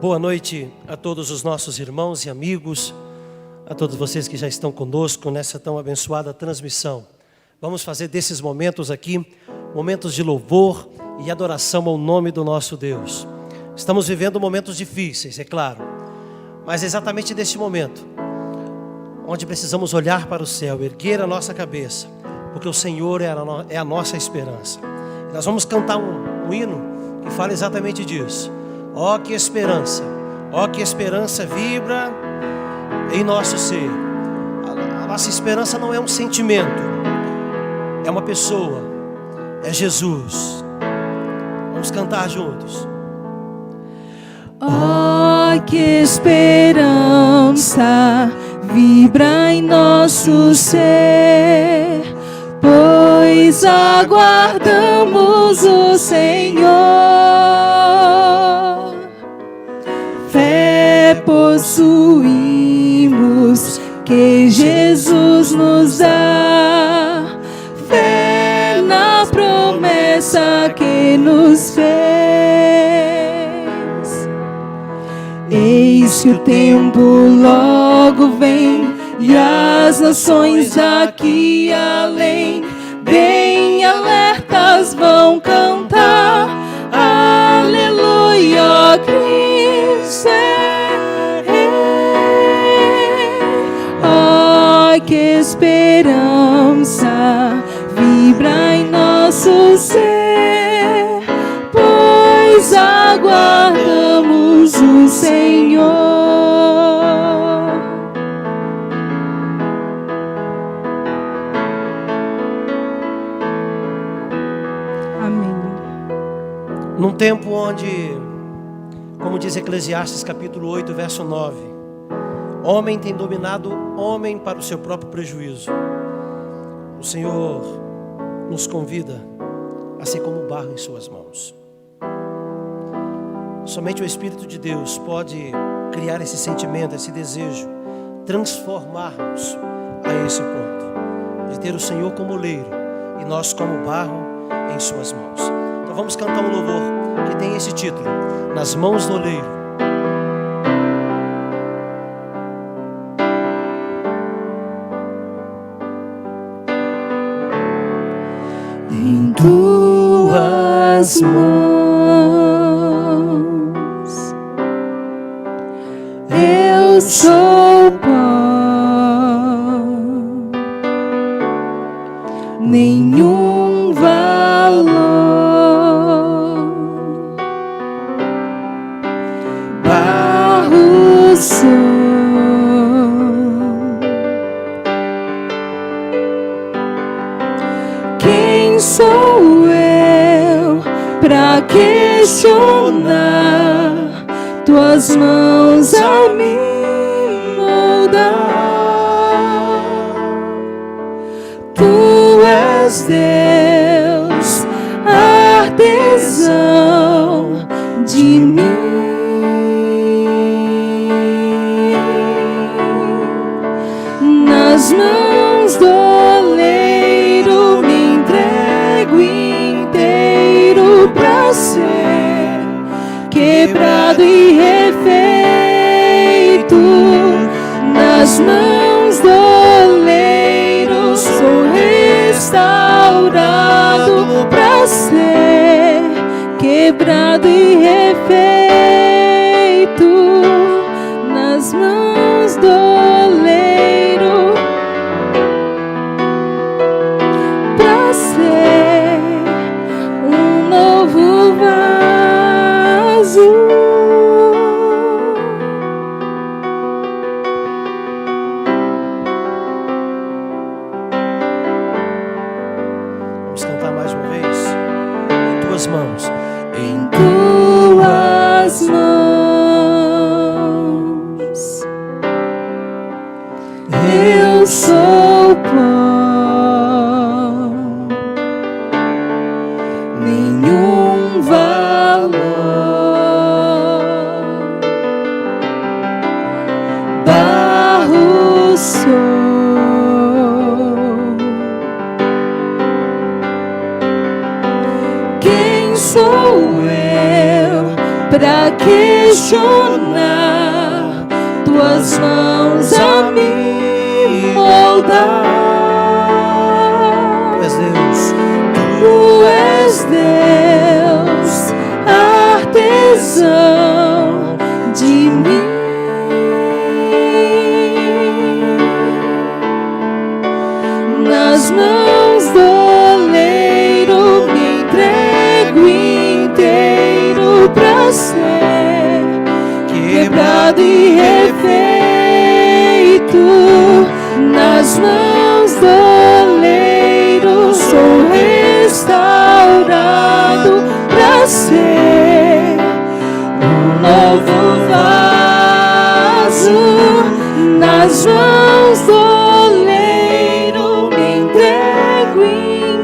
Boa noite a todos os nossos irmãos e amigos, a todos vocês que já estão conosco nessa tão abençoada transmissão. Vamos fazer desses momentos aqui, momentos de louvor e adoração ao nome do nosso Deus. Estamos vivendo momentos difíceis, é claro, mas é exatamente neste momento, onde precisamos olhar para o céu, erguer a nossa cabeça, porque o Senhor é a nossa esperança. E nós vamos cantar um hino que fala exatamente disso. Ó que esperança vibra em nosso ser. A nossa esperança não é um sentimento, é uma pessoa, é Jesus. Vamos cantar juntos. Ó que esperança vibra em nosso ser, pois aguardamos o Senhor. Fé possuímos que Jesus nos dá, fé na promessa que nos fez. Eis que o tempo logo vem e as nações daqui além, bem alertas, vão cantar aleluia, ó Cristo é Rei. Ó que esperança vibra em nosso ser, pois aguardamos o Senhor. Num tempo onde, como diz Eclesiastes capítulo 8, verso 9, homem tem dominado homem para o seu próprio prejuízo, o Senhor nos convida a ser como barro em suas mãos. Somente o Espírito de Deus pode criar esse sentimento, esse desejo, transformar-nos a esse ponto, de ter o Senhor como oleiro e nós como barro em suas mãos. Então vamos cantar um louvor que tem esse título, Nas Mãos do Oleiro. Em tuas mãos eu sou pó, nenhum valor, barro sou. Quem sou eu pra questionar tuas mãos a me moldar? Tu és Deus, artesão de mim. Nas mãos do oleiro me entrego inteiro pra ser quebrado e refeito. Nas mãos do oleiro sou restaurado pra ser quebrado e refeito. Nas mãos do oleiro pra ser um novo vaso. Vamos cantar mais uma vez. Em tuas mãos. Em tuas mãos eu sou pó, nenhum valor, barro sou. Quem sou eu pra questionar tuas mãos a me moldar. Tu és Deus, artesão de mim. Nas mãos do oleiro me entrego inteiro pra ser quebrado e refeito. Nas mãos do oleiro sou restaurado pra ser um novo vaso. Nas mãos do oleiro me entrego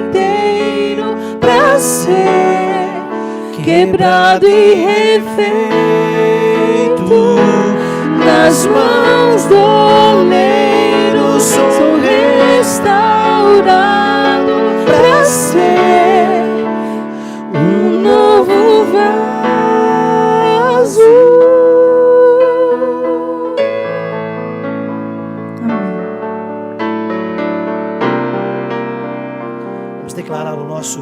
inteiro pra ser quebrado e refeito. Nas mãos do oleiro sou restaurado pra ser um novo vaso. Vamos declarar o nosso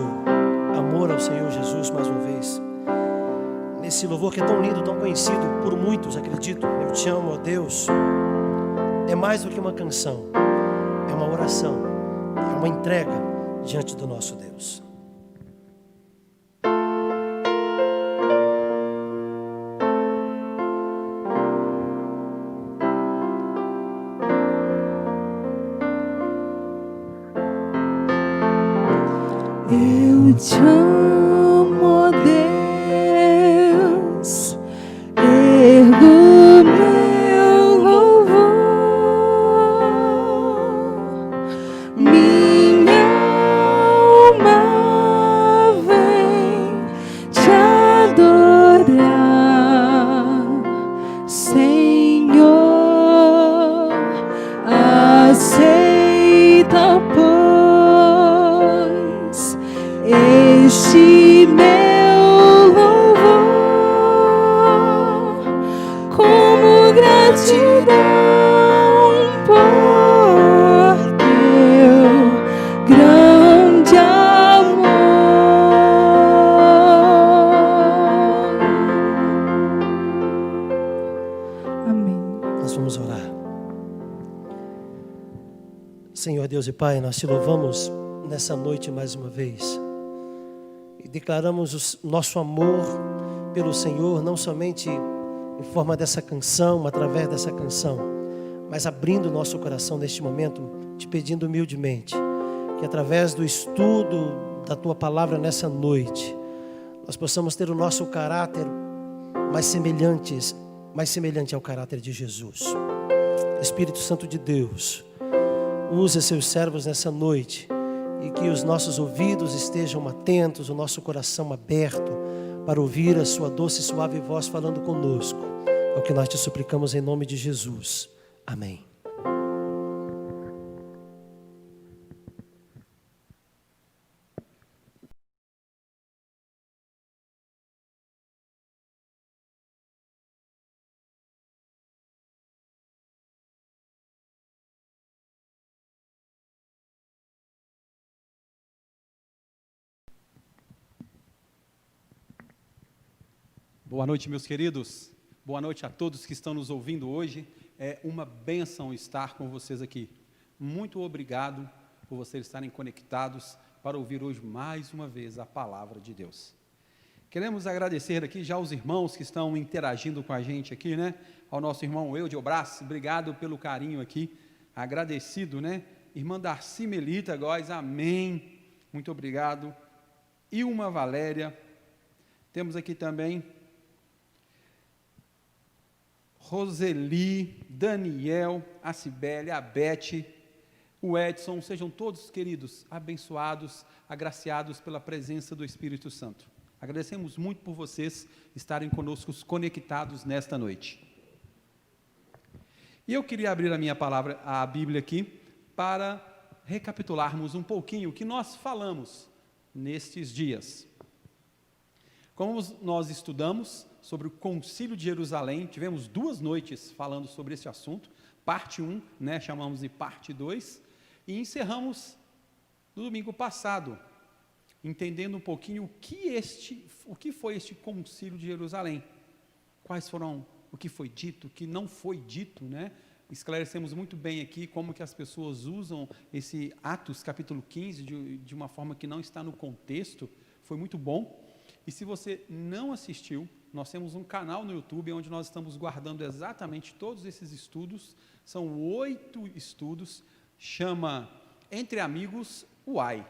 amor ao Senhor Jesus mais uma vez. Nesse louvor que é tão lindo, tão conhecido por muitos, acredito. Eu te amo, ó Deus. É mais do que uma canção, é uma oração, é uma entrega diante do nosso Deus. Eu te amo, ó Deus, ergo meu louvor, minha alma vem te adorar, Senhor, aceita, pois, este meu louvor, como gratidão por teu grande amor. Amém. Nós vamos orar. Senhor Deus e Pai, nós te louvamos nessa noite mais uma vez. E declaramos o nosso amor pelo Senhor, não somente em forma dessa canção, através dessa canção, mas abrindo o nosso coração neste momento, te pedindo humildemente, que através do estudo da Tua Palavra nessa noite, nós possamos ter o nosso caráter mais semelhante ao caráter de Jesus. Espírito Santo de Deus, use seus servos nessa noite, e que os nossos ouvidos estejam atentos, o nosso coração aberto, para ouvir a sua doce e suave voz falando conosco. É o que nós te suplicamos em nome de Jesus. Amém. Boa noite, meus queridos. Boa noite a todos que estão nos ouvindo hoje. É uma bênção estar com vocês aqui. Muito obrigado por vocês estarem conectados para ouvir hoje mais uma vez a palavra de Deus. Queremos agradecer aqui já aos irmãos que estão interagindo com a gente aqui, né? Ao nosso irmão Eudio Brás, obrigado pelo carinho aqui. Agradecido, né? Irmã Darcy Melita Góes, amém. Muito obrigado. Ilma Valéria. Temos aqui também Roseli, Daniel, a Cibele, a Beth, o Edson, sejam todos, queridos, abençoados, agraciados pela presença do Espírito Santo. Agradecemos muito por vocês estarem conosco conectados nesta noite. E eu queria abrir a minha palavra, a Bíblia aqui, para recapitularmos um pouquinho o que nós falamos nestes dias. Como nós estudamos sobre o Concílio de Jerusalém. Tivemos 2 noites falando sobre esse assunto, parte 1, né, chamamos de parte 2, e encerramos no domingo passado, entendendo um pouquinho o que foi este Concílio de Jerusalém, quais foram, o que foi dito, o que não foi dito, né? Esclarecemos muito bem aqui como que as pessoas usam esse Atos capítulo 15 de uma forma que não está no contexto, foi muito bom. E se você não assistiu, nós temos um canal no YouTube onde nós estamos guardando exatamente todos esses estudos, são 8 estudos, chama Entre Amigos UAI.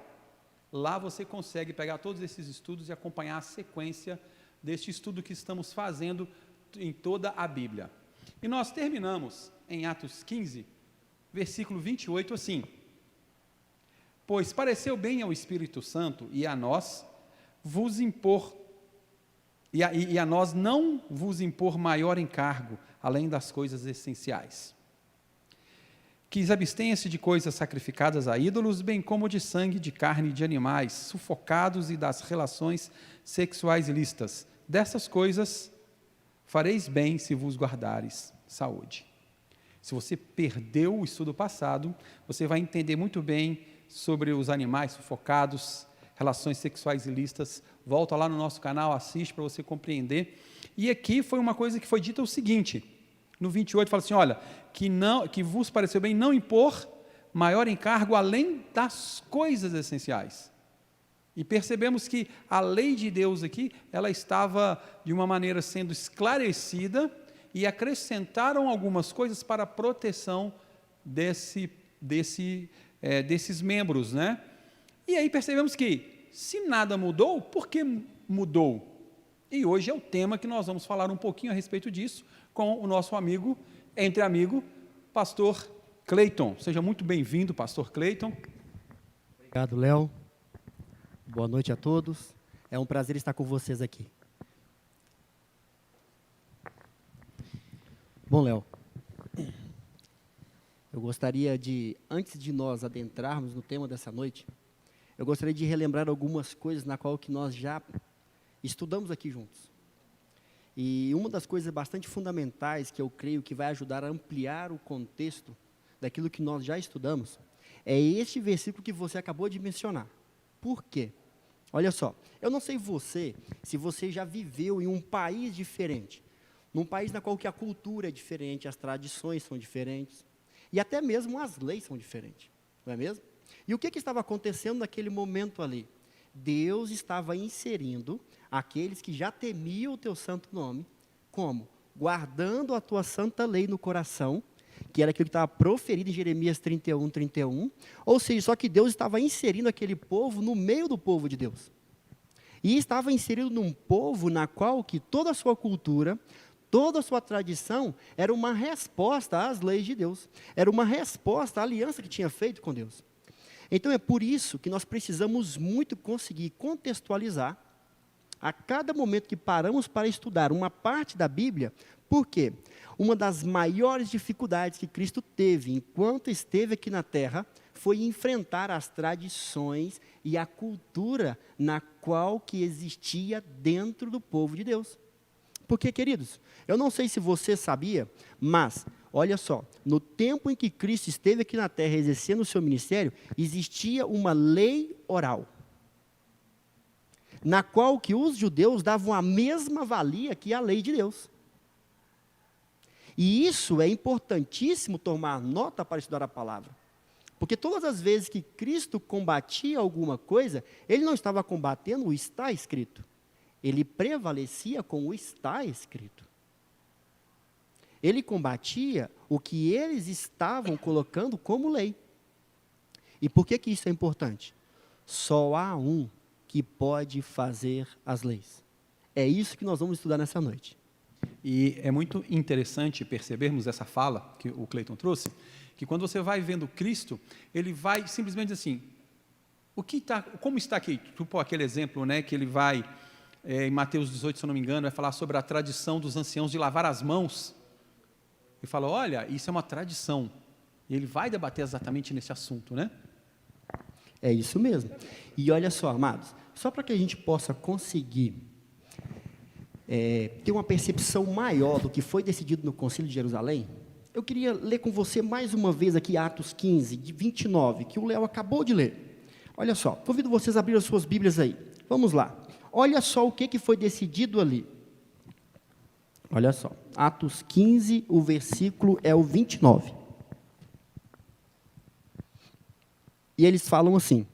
Lá você consegue pegar todos esses estudos e acompanhar a sequência deste estudo que estamos fazendo em toda a Bíblia. E nós terminamos em Atos 15, versículo 28, assim: pois pareceu bem ao Espírito Santo e a nós vos impor, e a nós não vos impor maior encargo, além das coisas essenciais. Quis abstenha-se de coisas sacrificadas a ídolos, bem como de sangue, de carne e de animais, sufocados e das relações sexuais ilícitas. Dessas coisas fareis bem se vos guardares saúde. Se você perdeu o estudo passado, você vai entender muito bem sobre os animais sufocados, relações sexuais ilícitas. Volta lá no nosso canal, assiste para você compreender. E aqui foi uma coisa que foi dita o seguinte, no 28 fala assim, olha, que vos pareceu bem não impor maior encargo além das coisas essenciais. E percebemos que a lei de Deus aqui, ela estava de uma maneira sendo esclarecida e acrescentaram algumas coisas para a proteção desses membros, né? E aí percebemos que, se nada mudou, por que mudou? E hoje é o tema que nós vamos falar um pouquinho a respeito disso com o nosso amigo, entre amigo, pastor Cleiton. Seja muito bem-vindo, pastor Cleiton. Obrigado, Léo. Boa noite a todos. É um prazer estar com vocês aqui. Bom, Léo, eu gostaria de, antes de nós adentrarmos no tema dessa noite, eu gostaria de relembrar algumas coisas na qual que nós já estudamos aqui juntos. E uma das coisas bastante fundamentais que eu creio que vai ajudar a ampliar o contexto daquilo que nós já estudamos, é este versículo que você acabou de mencionar. Por quê? Olha só, eu não sei se você já viveu em um país diferente, num país na qual que a cultura é diferente, as tradições são diferentes, e até mesmo as leis são diferentes, não é mesmo? E o que estava acontecendo naquele momento ali? Deus estava inserindo aqueles que já temiam o teu santo nome, como? Guardando a tua santa lei no coração, que era aquilo que estava proferido em Jeremias 31, ou seja, só que Deus estava inserindo aquele povo no meio do povo de Deus. E estava inserido num povo na qual que toda a sua cultura, toda a sua tradição era uma resposta às leis de Deus, era uma resposta à aliança que tinha feito com Deus. Então é por isso que nós precisamos muito conseguir contextualizar a cada momento que paramos para estudar uma parte da Bíblia. Por quê? Uma das maiores dificuldades que Cristo teve enquanto esteve aqui na terra foi enfrentar as tradições e a cultura na qual que existia dentro do povo de Deus. Porque, queridos, eu não sei se você sabia, mas, olha só, no tempo em que Cristo esteve aqui na terra exercendo o seu ministério, existia uma lei oral, na qual que os judeus davam a mesma valia que a lei de Deus. E isso é importantíssimo tomar nota para estudar a palavra. Porque todas as vezes que Cristo combatia alguma coisa, ele não estava combatendo o está escrito. Ele prevalecia com o está escrito. Ele combatia o que eles estavam colocando como lei. E por que isso é importante? Só há um que pode fazer as leis. É isso que nós vamos estudar nessa noite. E é muito interessante percebermos essa fala que o Cleiton trouxe, que quando você vai vendo Cristo, ele vai simplesmente assim, como está aqui? Tipo aquele exemplo, né, que ele vai, em Mateus 18, se eu não me engano, vai falar sobre a tradição dos anciãos de lavar as mãos. Ele fala, olha, isso é uma tradição. E ele vai debater exatamente nesse assunto, né? É isso mesmo. E olha só, amados, só para que a gente possa conseguir ter uma percepção maior do que foi decidido no Concílio de Jerusalém, eu queria ler com você mais uma vez aqui Atos 15, de 29, que o Léo acabou de ler. Olha só, convido vocês a abrir as suas Bíblias aí. Vamos lá. Olha só o que foi decidido ali. Olha só, Atos 15, o versículo é o 29. E eles falam assim,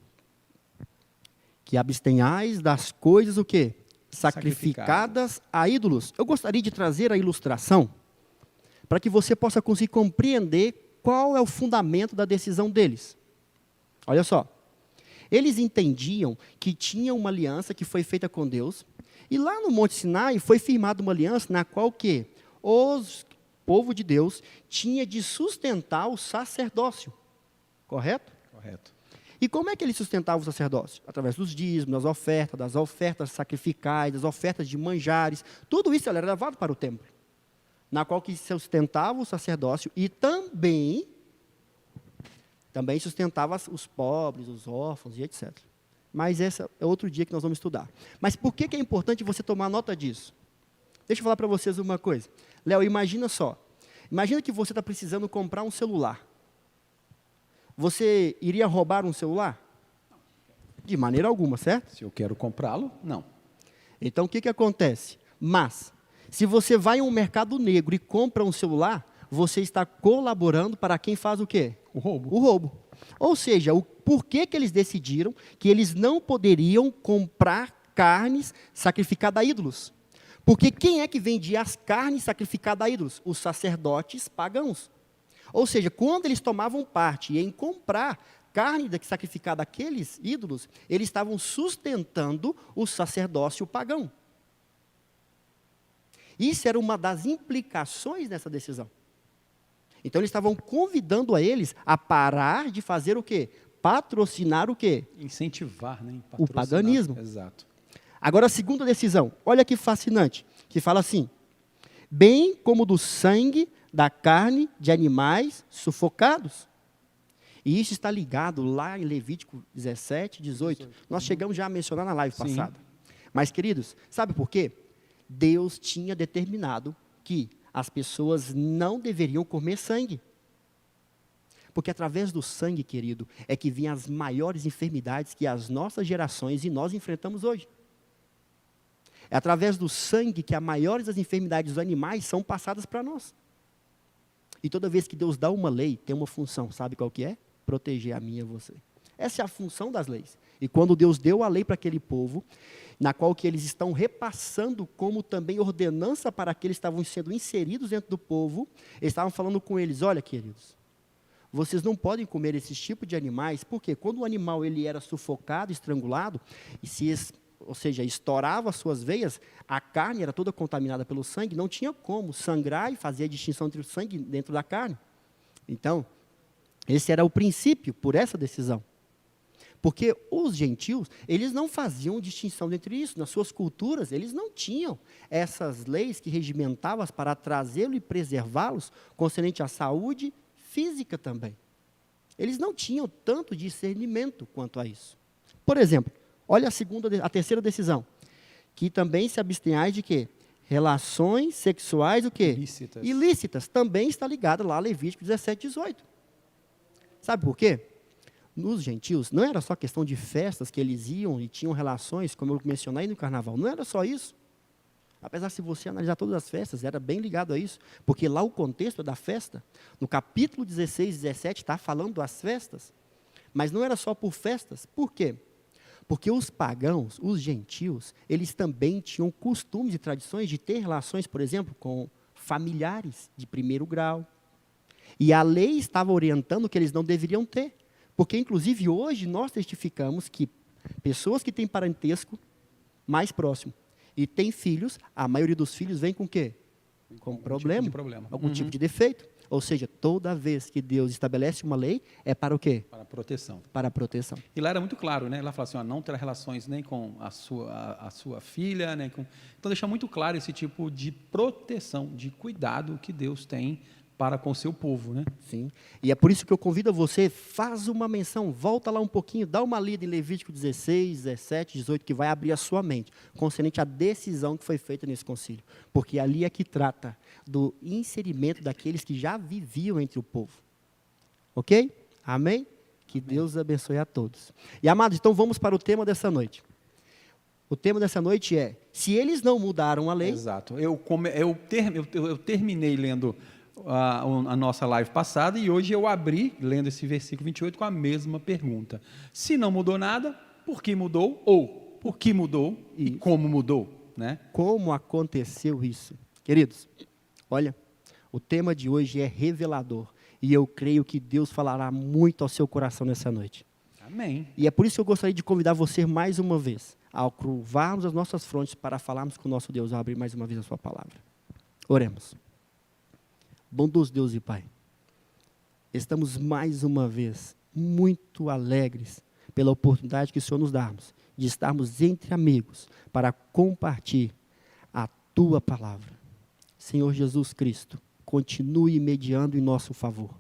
que abstenhais das coisas o quê? Sacrificadas a ídolos. Eu gostaria de trazer a ilustração para que você possa conseguir compreender qual é o fundamento da decisão deles. Olha só, eles entendiam que tinha uma aliança que foi feita com Deus, e lá no Monte Sinai foi firmada uma aliança na qual que o povo de Deus tinha de sustentar o sacerdócio. Correto? Correto. E como é que ele sustentava o sacerdócio? Através dos dízimos, das ofertas sacrificais, das ofertas de manjares. Tudo isso era levado para o templo, na qual que sustentava o sacerdócio e também sustentava os pobres, os órfãos e etc. Mas esse é outro dia que nós vamos estudar. Mas por que é importante você tomar nota disso? Deixa eu falar para vocês uma coisa. Léo, imagina só. Imagina que você está precisando comprar um celular. Você iria roubar um celular? De maneira alguma, certo? Se eu quero comprá-lo, não. Então, o que acontece? Mas, se você vai em um mercado negro e compra um celular, você está colaborando para quem faz o quê? O roubo. O roubo. Ou seja, por que eles decidiram que eles não poderiam comprar carnes sacrificadas a ídolos? Porque quem é que vendia as carnes sacrificadas a ídolos? Os sacerdotes pagãos. Ou seja, quando eles tomavam parte em comprar carne sacrificada àqueles ídolos, eles estavam sustentando o sacerdócio pagão. Isso era uma das implicações dessa decisão. Então, eles estavam convidando a eles a parar de fazer o quê? Patrocinar o quê? Incentivar, né? O paganismo. Exato. Agora, a segunda decisão. Olha que fascinante. Que fala assim, bem como do sangue da carne de animais sufocados. E isso está ligado lá em Levítico 17, 18. Nós chegamos já a mencionar na live passada. Mas, queridos, sabe por quê? Deus tinha determinado que as pessoas não deveriam comer sangue. Porque através do sangue, querido, é que vêm as maiores enfermidades que as nossas gerações e nós enfrentamos hoje. É através do sangue que as maiores das enfermidades dos animais são passadas para nós. E toda vez que Deus dá uma lei, tem uma função, sabe qual que é? Proteger a mim e a você. Essa é a função das leis. E quando Deus deu a lei para aquele povo, na qual que eles estão repassando como também ordenança para aqueles que estavam sendo inseridos dentro do povo, eles estavam falando com eles, olha, queridos, vocês não podem comer esses tipos de animais, porque quando o animal ele era sufocado, estrangulado, ou seja, estourava as suas veias, a carne era toda contaminada pelo sangue, não tinha como sangrar e fazer a distinção entre o sangue dentro da carne. Então, esse era o princípio por essa decisão. Porque os gentios, eles não faziam distinção entre isso. Nas suas culturas, eles não tinham essas leis que regimentavam para trazê-los e preservá-los concernente à saúde física também. Eles não tinham tanto discernimento quanto a isso. Por exemplo, olha a terceira decisão, que também se abstenhais de quê? Relações sexuais o quê? Ilícitas. Também está ligada lá a Levítico 17, 18. Sabe por quê? Nos gentios, não era só questão de festas que eles iam e tinham relações, como eu mencionei no carnaval, não era só isso. Apesar se você analisar todas as festas, era bem ligado a isso, porque lá o contexto da festa, no capítulo 16, 17, está falando das festas, mas não era só por festas. Por quê? Porque os pagãos, os gentios, eles também tinham costumes e tradições de ter relações, por exemplo, com familiares de primeiro grau. E a lei estava orientando que eles não deveriam ter. Porque, inclusive, hoje nós testificamos que pessoas que têm parentesco mais próximo e têm filhos, a maioria dos filhos vem com o quê? Com problema, algum tipo de defeito. Ou seja, toda vez que Deus estabelece uma lei, é para o quê? Para a proteção. Para a proteção. E lá era muito claro, né? Lá fala assim, ó, não terá relações nem com a sua filha, nem com... Então, deixa muito claro esse tipo de proteção, de cuidado que Deus tem para com o seu povo, né? Sim. E é por isso que eu convido a você, faz uma menção, volta lá um pouquinho, dá uma lida em Levítico 16, 17, 18, que vai abrir a sua mente, concernente à decisão que foi feita nesse concílio. Porque ali é que trata do inserimento daqueles que já viviam entre o povo. Ok? Amém? Que Deus abençoe a todos. E, amados, então vamos para o tema dessa noite. O tema dessa noite é, se eles não mudaram a lei... Exato. Eu terminei lendo a nossa live passada e hoje eu abri, lendo esse versículo 28, com a mesma pergunta. Se não mudou nada, por que mudou? Ou por que mudou e como mudou? Né? Como aconteceu isso? Queridos, olha, o tema de hoje é revelador. E eu creio que Deus falará muito ao seu coração nessa noite. Amém. E é por isso que eu gostaria de convidar você mais uma vez, ao curvarmos as nossas frontes para falarmos com o nosso Deus, ao abrir mais uma vez a sua palavra. Oremos. Bondoso Deus e Pai, estamos mais uma vez muito alegres pela oportunidade que o Senhor nos dá de estarmos entre amigos para compartilhar a Tua palavra. Senhor Jesus Cristo, continue mediando em nosso favor,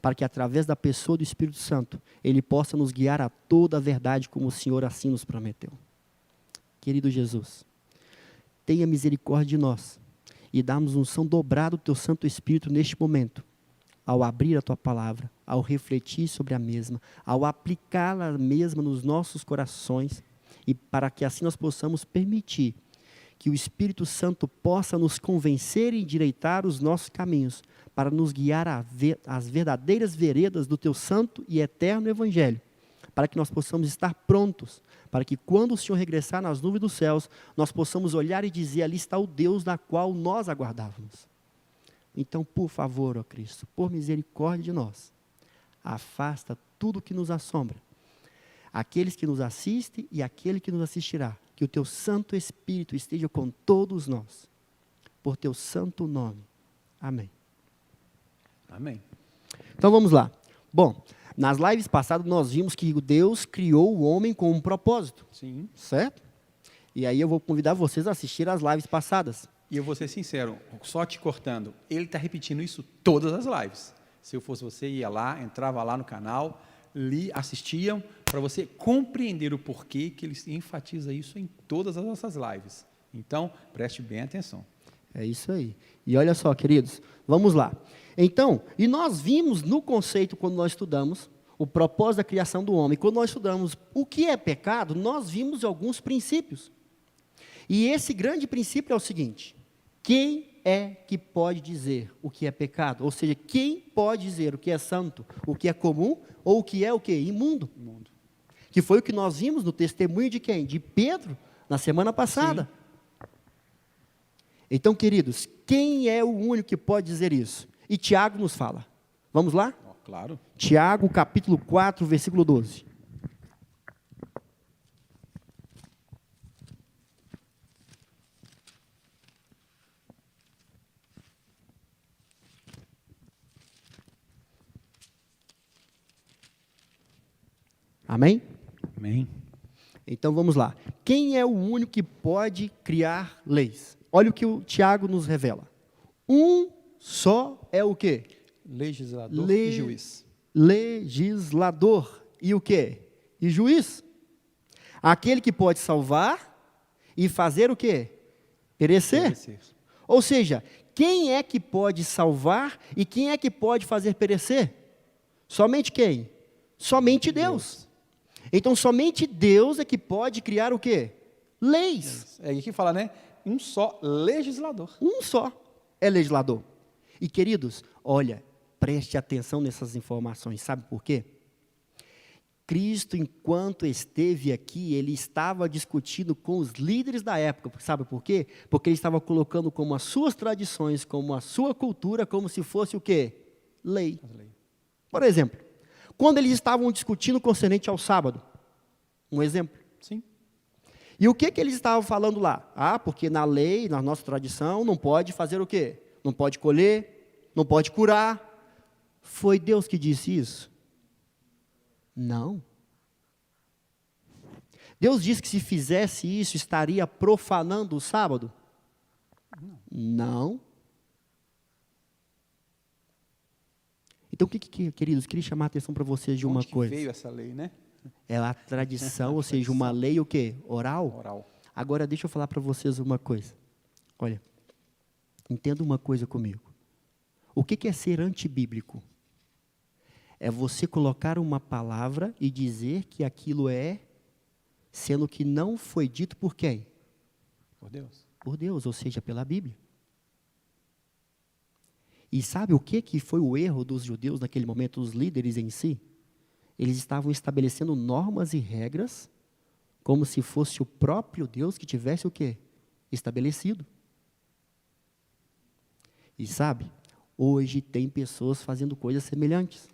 para que através da pessoa do Espírito Santo, Ele possa nos guiar a toda a verdade, como o Senhor assim nos prometeu. Querido Jesus, tenha misericórdia de nós e dá-nos unção dobrada do Teu Santo Espírito neste momento, ao abrir a Tua palavra, ao refletir sobre a mesma, ao aplicá-la mesma nos nossos corações, e para que assim nós possamos permitir que o Espírito Santo possa nos convencer e endireitar os nossos caminhos, para nos guiar às verdadeiras veredas do Teu santo e eterno Evangelho, para que nós possamos estar prontos, para que quando o Senhor regressar nas nuvens dos céus, nós possamos olhar e dizer, ali está o Deus na qual nós aguardávamos. Então, por favor, ó Cristo, por misericórdia de nós, afasta tudo que nos assombra, aqueles que nos assistem e aquele que nos assistirá, que o Teu Santo Espírito esteja com todos nós, por Teu santo nome. Amém. Amém. Então vamos lá. Bom, nas lives passadas nós vimos que Deus criou o homem com um propósito. Sim. Certo? E aí eu vou convidar vocês a assistir às lives passadas. E eu vou ser sincero, só te cortando, ele está repetindo isso todas as lives. Se eu fosse você, ia lá, entrava lá no canal, assistiam, para você compreender o porquê que ele enfatiza isso em todas as nossas lives. Então, preste bem atenção. É isso aí. E olha só, queridos, vamos lá. Então, e nós vimos no conceito, quando nós estudamos o propósito da criação do homem, quando nós estudamos o que é pecado, nós vimos alguns princípios. E esse grande princípio é o seguinte: quem é que pode dizer o que é pecado? Ou seja, quem pode dizer o que é santo, o que é comum, ou o que é o quê? Imundo. Imundo. Que foi o que nós vimos no testemunho de quem? De Pedro, na semana passada. Sim. Então, queridos, quem é o único que pode dizer isso? E Tiago nos fala. Vamos lá? Claro. Tiago, capítulo 4, versículo 12. Amém? Amém. Então vamos lá. Quem é o único que pode criar leis? Olha o que o Tiago nos revela. Um só é o quê? Legislador e juiz. Legislador e o quê? E juiz. Aquele que pode salvar e fazer o quê? Perecer. Ou seja, quem é que pode salvar e quem é que pode fazer perecer? Somente quem? Somente Deus. Então, somente Deus é que pode criar o quê? Leis. É aí que fala, né? Um só legislador. Um só é legislador. E, queridos, olha, preste atenção nessas informações. Sabe por quê? Cristo, enquanto esteve aqui, ele estava discutindo com os líderes da época. Sabe por quê? Porque ele estava colocando como as suas tradições, como a sua cultura, como se fosse o quê? Lei. Por exemplo, quando eles estavam discutindo concernente ao sábado, um exemplo. Sim. E o que eles estavam falando lá? Ah, porque na lei, na nossa tradição, não pode fazer o quê? Não pode colher, não pode curar. Foi Deus que disse isso? Não. Deus disse que se fizesse isso, estaria profanando o sábado? Não. Então, queridos, queria chamar a atenção para vocês de uma Onde que coisa. veio essa lei, né? É a tradição, ou seja, uma lei o quê? Oral? Oral. Agora, deixa eu falar para vocês uma coisa. Olha, entenda uma coisa comigo. O que é ser antibíblico? É você colocar uma palavra e dizer que aquilo é, sendo que não foi dito por quem? Por Deus. Por Deus, ou seja, pela Bíblia. E sabe o que foi o erro dos judeus naquele momento, os líderes em si? Eles estavam estabelecendo normas e regras como se fosse o próprio Deus que tivesse o quê? Estabelecido. E sabe, hoje tem pessoas fazendo coisas semelhantes.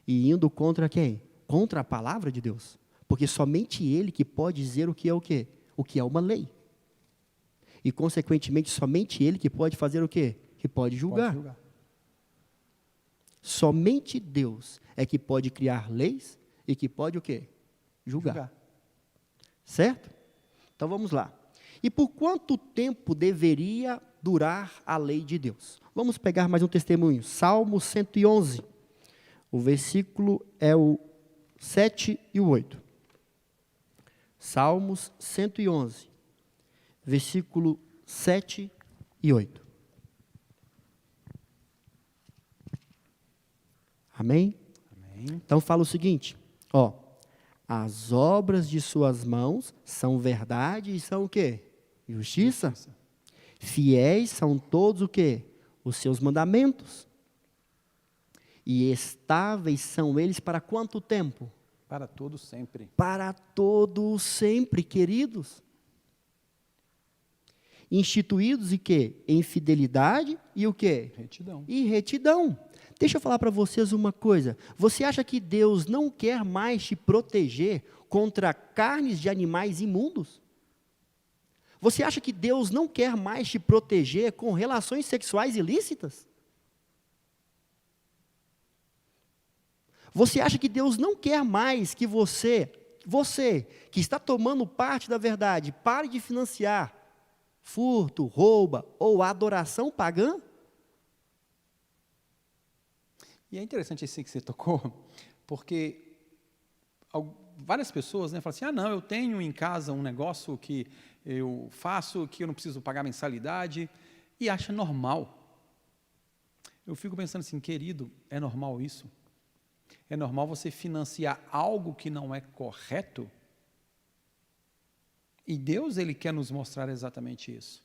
E indo contra quem? Contra a palavra de Deus. Porque somente Ele que pode dizer o que é o quê? O que é uma lei. E, consequentemente, somente Ele que pode fazer o quê? Que pode julgar. Pode julgar. Somente Deus é que pode criar leis e que pode o quê? Julgar. Certo? Então vamos lá. E por quanto tempo deveria durar a lei de Deus? Vamos pegar mais um testemunho. Salmo 111. O versículo é o 7 e o 8. Salmos 111, versículo 7 e 8. Amém? Amém. Então fala o seguinte, ó, as obras de suas mãos são verdade e são o quê? Justiça. Fiéis são todos o quê? Os seus mandamentos. E estáveis são eles para quanto tempo? Para todo sempre. Para todo sempre, queridos. Instituídos e quê? Em fidelidade e o quê? Retidão. E retidão. Deixa eu falar para vocês uma coisa. Você acha que Deus não quer mais te proteger contra carnes de animais imundos? Você acha que Deus não quer mais te proteger com relações sexuais ilícitas? Você acha que Deus não quer mais que você que está tomando parte da verdade, pare de financiar furto, rouba ou adoração pagã? E é interessante esse que você tocou, porque várias pessoas, né, falam assim, não, eu tenho em casa um negócio que eu faço, que eu não preciso pagar mensalidade, e acha normal. Eu fico pensando assim, querido, é normal isso? É normal você financiar algo que não é correto? E Deus, Ele quer nos mostrar exatamente isso.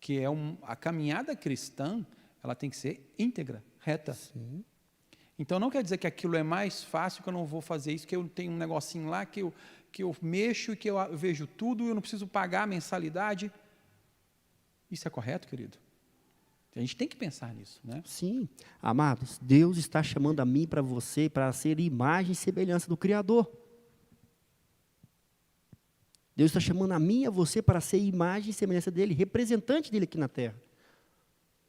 Que é a caminhada cristã, ela tem que ser íntegra, reta. Sim. Então, não quer dizer que aquilo é mais fácil, que eu não vou fazer isso, que eu tenho um negocinho lá, que eu mexo e que eu vejo tudo, e eu não preciso pagar a mensalidade. Isso é correto, querido? A gente tem que pensar nisso, né? Sim, amados, Deus está chamando a mim e para você para ser imagem e semelhança do Criador. Deus está chamando a mim e a você para ser imagem e semelhança dele, representante dele aqui na terra.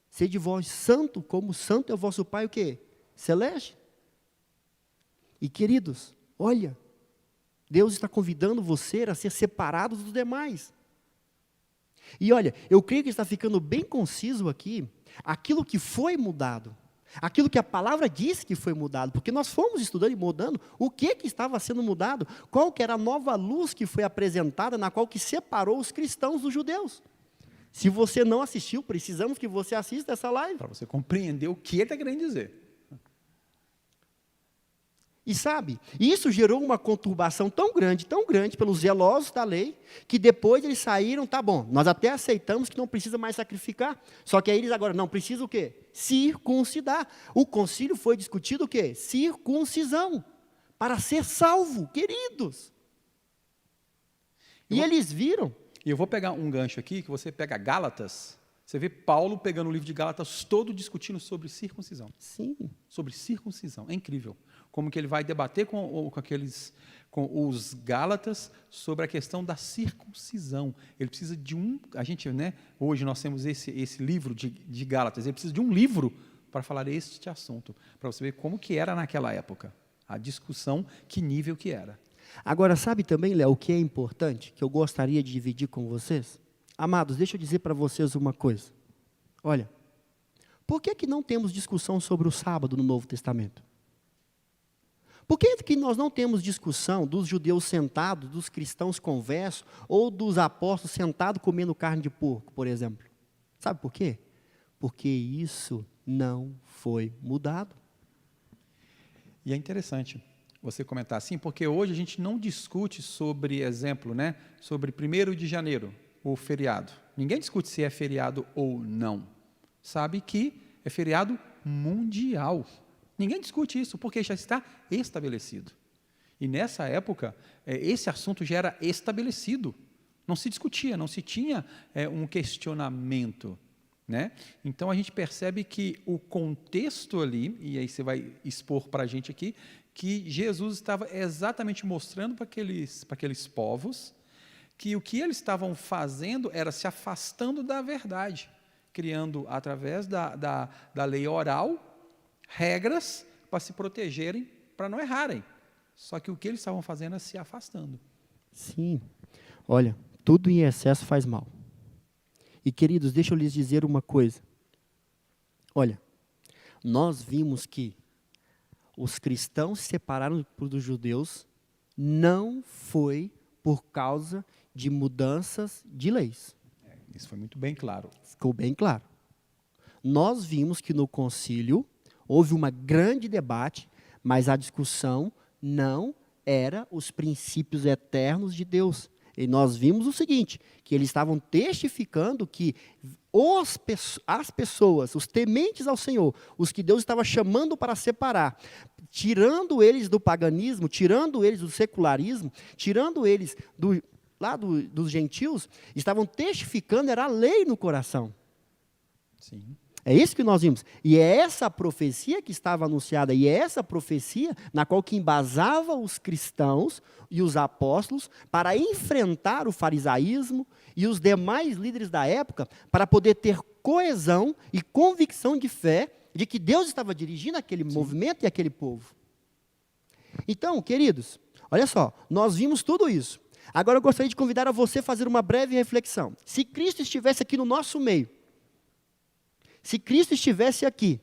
Sede vós santo, como santo é o vosso Pai o quê? Celeste. E queridos, olha, Deus está convidando você a ser separado dos demais. E olha, eu creio que está ficando bem conciso aqui, aquilo que foi mudado, aquilo que a palavra diz que foi mudado, porque nós fomos estudando e mudando o que estava sendo mudado, qual que era a nova luz que foi apresentada, na qual que separou os cristãos dos judeus. Se você não assistiu, precisamos que você assista essa live. Para você compreender o que ele está querendo dizer. E sabe, isso gerou uma conturbação tão grande pelos zelosos da lei, que depois eles saíram, tá bom, nós até aceitamos que não precisa mais sacrificar, só que aí eles agora, não, precisa o quê? Circuncidar. O concílio foi discutido o quê? Circuncisão, para ser salvo, queridos. E eles viram. E eu vou pegar um gancho aqui, que você pega Gálatas, você vê Paulo pegando o livro de Gálatas todo discutindo sobre circuncisão. Sim. Sobre circuncisão, é incrível. Como que ele vai debater com os Gálatas sobre a questão da circuncisão. Ele precisa de hoje nós temos esse livro de Gálatas, ele precisa de um livro para falar este assunto, para você ver como que era naquela época, a discussão, que nível que era. Agora, sabe também, Léo, o que é importante, que eu gostaria de dividir com vocês? Amados, deixa eu dizer para vocês uma coisa. Olha, Por que não temos discussão sobre o sábado no Novo Testamento? Por que nós não temos discussão dos judeus sentados, dos cristãos conversos, ou dos apóstolos sentados comendo carne de porco, por exemplo? Sabe por quê? Porque isso não foi mudado. E é interessante você comentar assim, porque hoje a gente não discute sobre, exemplo, né, sobre 1º de janeiro, o feriado. Ninguém discute se é feriado ou não. Sabe que é feriado mundial. Ninguém discute isso, porque já está estabelecido. E nessa época, esse assunto já era estabelecido. Não se discutia, não se tinha um questionamento. Né? Então, a gente percebe que o contexto ali, e aí você vai expor para a gente aqui, que Jesus estava exatamente mostrando para aqueles povos que o que eles estavam fazendo era se afastando da verdade, criando, através da lei oral, regras para se protegerem, para não errarem. Só que o que eles estavam fazendo é se afastando. Sim. Olha, tudo em excesso faz mal. E, queridos, deixa eu lhes dizer uma coisa. Olha, nós vimos que os cristãos se separaram dos judeus não foi por causa de mudanças de leis. Isso foi muito bem claro. Ficou bem claro. Nós vimos que no concílio houve um grande debate, mas a discussão não era os princípios eternos de Deus. E nós vimos o seguinte, que eles estavam testificando que as pessoas, os tementes ao Senhor, os que Deus estava chamando para separar, tirando eles do paganismo, tirando eles do secularismo, tirando eles dos gentios, estavam testificando, era a lei no coração. Sim. É isso que nós vimos. E é essa profecia que estava anunciada, e é essa profecia na qual que embasava os cristãos e os apóstolos para enfrentar o farisaísmo e os demais líderes da época para poder ter coesão e convicção de fé de que Deus estava dirigindo aquele movimento e aquele povo. Então, queridos, olha só, nós vimos tudo isso. Agora eu gostaria de convidar a você a fazer uma breve reflexão. Se Cristo estivesse aqui no nosso meio, se Cristo estivesse aqui,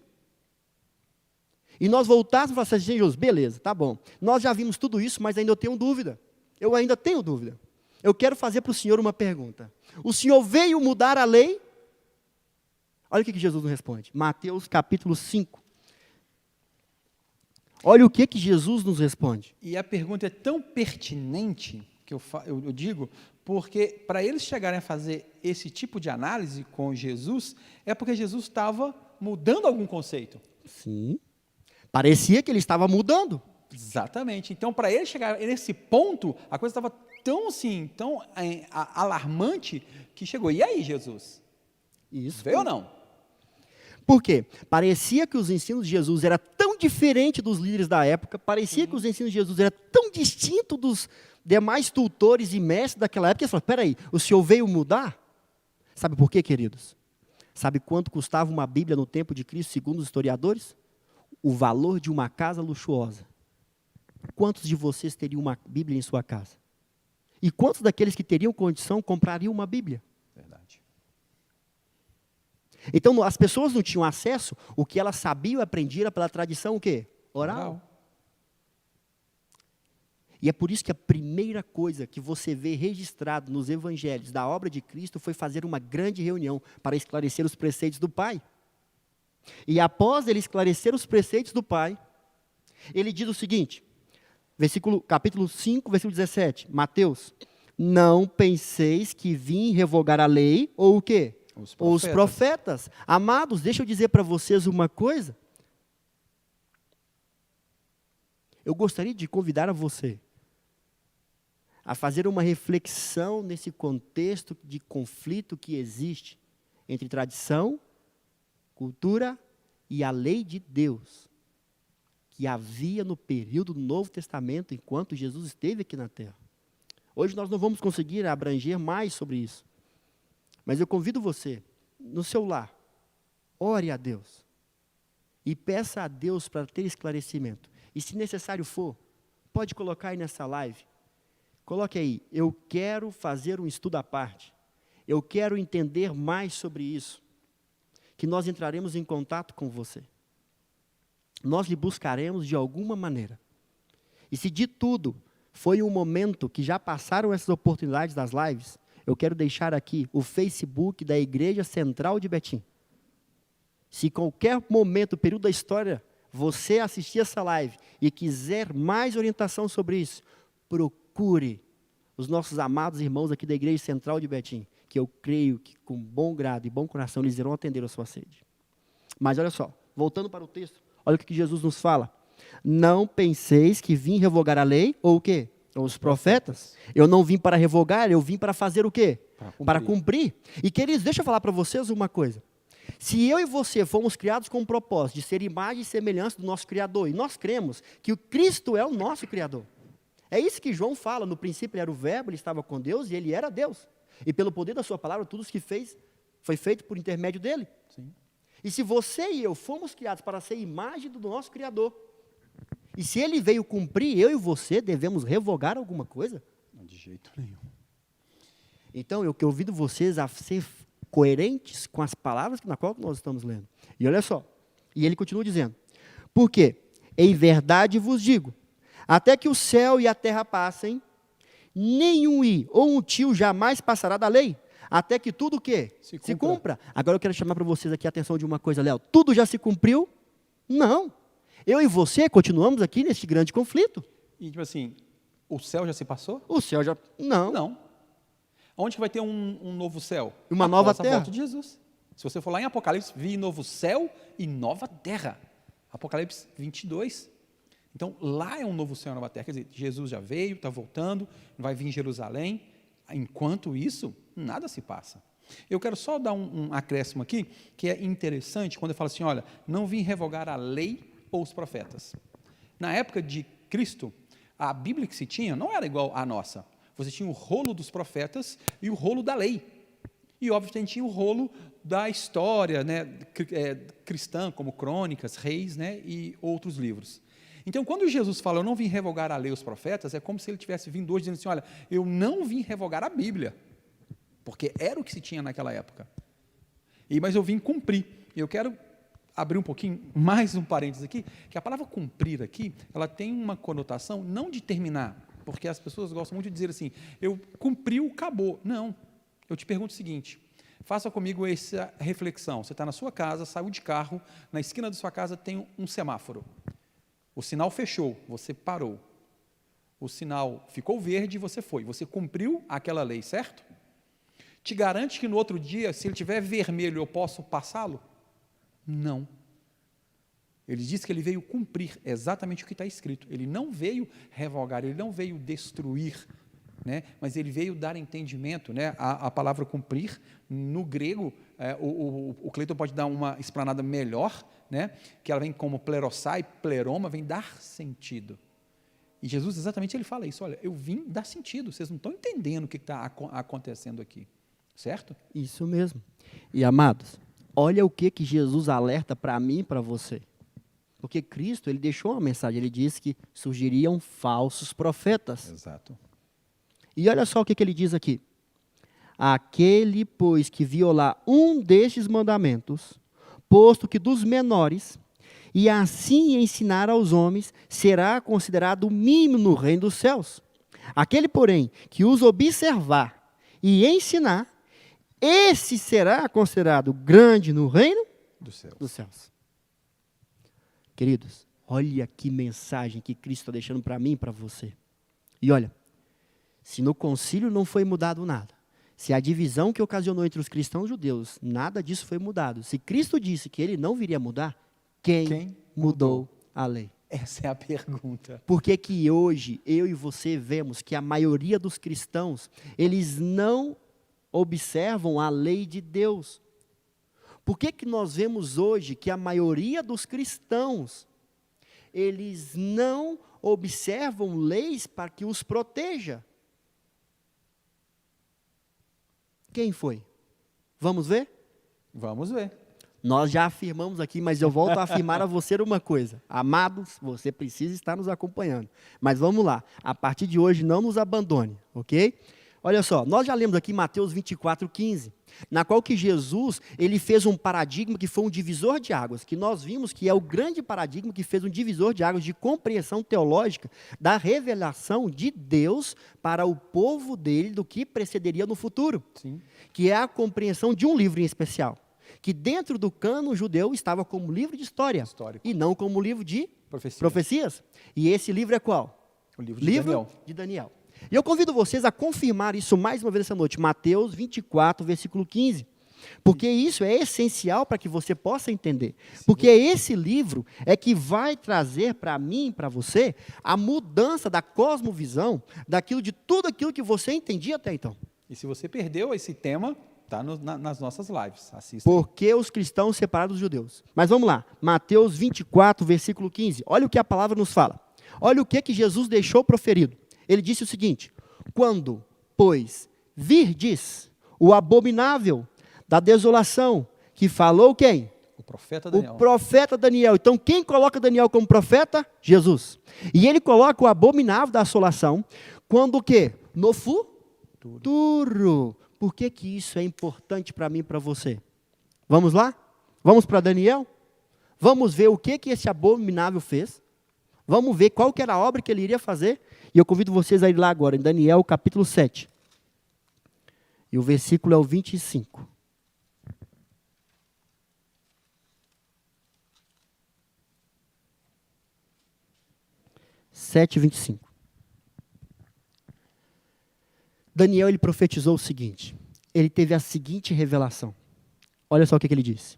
e nós voltássemos e falassem assim, Jesus, beleza, tá bom. Nós já vimos tudo isso, mas ainda eu tenho dúvida. Eu ainda tenho dúvida. Eu quero fazer para o Senhor uma pergunta. O Senhor veio mudar a lei? Olha o que Jesus nos responde. Mateus capítulo 5. Olha o que Jesus nos responde. E a pergunta é tão pertinente, que eu digo, porque para eles chegarem a fazer esse tipo de análise com Jesus, é porque Jesus estava mudando algum conceito. Sim. Parecia que ele estava mudando. Exatamente. Então, para ele chegar nesse ponto, a coisa estava tão assim, tão alarmante, que chegou. E aí, Jesus? Isso. Veio ou não? Por quê? Parecia que os ensinos de Jesus eram tão diferentes dos líderes da época, parecia que os ensinos de Jesus eram tão distintos dos demais tutores e mestres daquela época, que eles falaram, espera aí, o Senhor veio mudar? Sabe por quê, queridos? Sabe quanto custava uma Bíblia no tempo de Cristo, segundo os historiadores? O valor de uma casa luxuosa. Quantos de vocês teriam uma Bíblia em sua casa? E quantos daqueles que teriam condição comprariam uma Bíblia? Verdade. Então, as pessoas não tinham acesso, o que elas sabiam e aprendiam pela tradição o quê? Oral. E é por isso que a primeira coisa que você vê registrado nos evangelhos da obra de Cristo foi fazer uma grande reunião para esclarecer os preceitos do Pai. E após ele esclarecer os preceitos do Pai, ele diz o seguinte, capítulo 5, versículo 17, Mateus, não penseis que vim revogar a lei, ou o quê? Os profetas. Amados, deixa eu dizer para vocês uma coisa. Eu gostaria de convidar a você a fazer uma reflexão nesse contexto de conflito que existe entre tradição, cultura e a lei de Deus, que havia no período do Novo Testamento, enquanto Jesus esteve aqui na Terra. Hoje nós não vamos conseguir abranger mais sobre isso, mas eu convido você, no seu lar, ore a Deus e peça a Deus para ter esclarecimento. E se necessário for, pode colocar aí nessa live, coloque aí, eu quero fazer um estudo à parte, eu quero entender mais sobre isso. que nós entraremos em contato com você. Nós lhe buscaremos de alguma maneira. E se de tudo foi um momento que já passaram essas oportunidades das lives, eu quero deixar aqui o Facebook da Igreja Central de Betim. Se qualquer momento, período da história, você assistir essa live e quiser mais orientação sobre isso, procure os nossos amados irmãos aqui da Igreja Central de Betim, que eu creio que com bom grado e bom coração eles irão atender a sua sede. Mas olha só, voltando para o texto, olha o que Jesus nos fala. Não penseis que vim revogar a lei, ou o quê? Ou os profetas. Eu não vim para revogar, eu vim para fazer o quê? Para cumprir. E queridos, deixa eu falar para vocês uma coisa. Se eu e você fomos criados com o propósito de ser imagem e semelhança do nosso Criador, e nós cremos que o Cristo é o nosso Criador. É isso que João fala, no princípio ele era o verbo, ele estava com Deus e ele era Deus. E pelo poder da sua palavra, tudo o que fez, foi feito por intermédio dele. Sim. E se você e eu fomos criados para ser imagem do nosso Criador, e se ele veio cumprir, eu e você devemos revogar alguma coisa? Não, de jeito nenhum. Então, eu convido vocês a ser coerentes com as palavras na qual nós estamos lendo. E olha só, e ele continua dizendo, porque em verdade vos digo, até que o céu e a terra passem, nenhum i ou um tio jamais passará da lei, até que tudo o quê? Se cumpra. Agora eu quero chamar para vocês aqui a atenção de uma coisa, Léo. Tudo já se cumpriu? Não. Eu e você continuamos aqui neste grande conflito. E tipo assim, o céu já se passou? O céu já... Não. Não. Onde que vai ter um novo céu? Uma nova terra. A volta de Jesus. Se você for lá em Apocalipse, vi novo céu e nova terra. Apocalipse 22. Então, lá é um novo céu e nova terra. Quer dizer, Jesus já veio, está voltando, vai vir em Jerusalém. Enquanto isso, nada se passa. Eu quero só dar um acréscimo aqui, que é interessante, quando eu falo assim, olha, não vim revogar a lei ou os profetas. Na época de Cristo, a Bíblia que se tinha não era igual à nossa. Você tinha o rolo dos profetas e o rolo da lei. E, obviamente, tinha o rolo da história, né, cristã, como Crônicas, Reis, né, e outros livros. Então, quando Jesus fala, eu não vim revogar a lei e os profetas, é como se ele tivesse vindo hoje dizendo assim, olha, eu não vim revogar a Bíblia, porque era o que se tinha naquela época. Mas eu vim cumprir. E eu quero abrir um pouquinho, mais um parênteses aqui, que a palavra cumprir aqui, ela tem uma conotação não de terminar, porque as pessoas gostam muito de dizer assim, eu cumpriu, acabou. Não. Eu te pergunto o seguinte, faça comigo essa reflexão. Você está na sua casa, saiu de carro, na esquina da sua casa tem um semáforo. O sinal fechou, você parou. O sinal ficou verde e você foi. Você cumpriu aquela lei, certo? Te garante que no outro dia, se ele tiver vermelho, eu posso passá-lo? Não. Ele diz que ele veio cumprir exatamente o que está escrito. Ele não veio revogar, ele não veio destruir, né? Mas ele veio dar entendimento, né? A palavra cumprir, no grego, o Cleiton pode dar uma explanada melhor, né? Que ela vem como plerosai, pleroma, vem dar sentido. E Jesus, exatamente, ele fala isso, olha, eu vim dar sentido, vocês não estão entendendo o que está acontecendo aqui, certo? Isso mesmo. E, amados, olha o que Jesus alerta para mim e para você. Porque Cristo, ele deixou uma mensagem, ele disse que surgiriam falsos profetas. Exato. E olha só o que ele diz aqui. Aquele, pois, que violar um destes mandamentos, posto que dos menores, e assim ensinar aos homens, será considerado o mínimo no reino dos céus. Aquele, porém, que os observar e ensinar, esse será considerado grande no reino dos céus. Queridos, olha que mensagem que Cristo está deixando para mim e para você. E olha, se no concílio não foi mudado nada, se a divisão que ocasionou entre os cristãos e judeus, nada disso foi mudado. Se Cristo disse que ele não viria mudar, quem mudou a lei? Essa é a pergunta. Por que que hoje eu e você vemos que a maioria dos cristãos, eles não observam a lei de Deus? Por que que nós vemos hoje que a maioria dos cristãos, eles não observam leis para que os proteja? Quem foi? Vamos ver? Vamos ver. Nós já afirmamos aqui, mas eu volto a afirmar a você uma coisa. Amados, você precisa estar nos acompanhando. Mas vamos lá, a partir de hoje não nos abandone, ok? Olha só, nós já lemos aqui Mateus 24:15, na qual que Jesus, ele fez um paradigma que foi um divisor de águas, que nós vimos que é o grande paradigma que fez um divisor de águas de compreensão teológica da revelação de Deus para o povo dele do que precederia no futuro. Sim. Que é a compreensão de um livro em especial, que dentro do cânon judeu estava como livro de história, Histórico. e não como livro de Profecia. profecias. E esse livro é qual? O livro de Daniel. De Daniel. E eu convido vocês a confirmar isso mais uma vez essa noite, Mateus 24, versículo 15. Porque isso é essencial para que você possa entender. Porque esse livro é que vai trazer para mim e para você a mudança da cosmovisão, daquilo de tudo aquilo que você entendia até então. E se você perdeu esse tema, está nas nossas lives. Assista. aí. Porque os cristãos separados dos judeus. Mas vamos lá, Mateus 24, versículo 15. Olha o que a palavra nos fala. Olha o que Jesus deixou proferido. Ele disse o seguinte: quando, pois, virdes o abominável da desolação, que falou quem? O profeta Daniel. O profeta Daniel. Então, quem coloca Daniel como profeta? Jesus. E ele coloca o abominável da assolação, quando o quê? No futuro. Por que que isso é importante para mim e para você? Vamos lá? Vamos para Daniel? Vamos ver o que que esse abominável fez? Vamos ver qual que era a obra que ele iria fazer? E eu convido vocês a ir lá agora, em Daniel, capítulo 7. E o versículo é o 25. Sete, 25. Daniel, ele profetizou o seguinte. Ele teve a seguinte revelação. Olha só o que ele disse.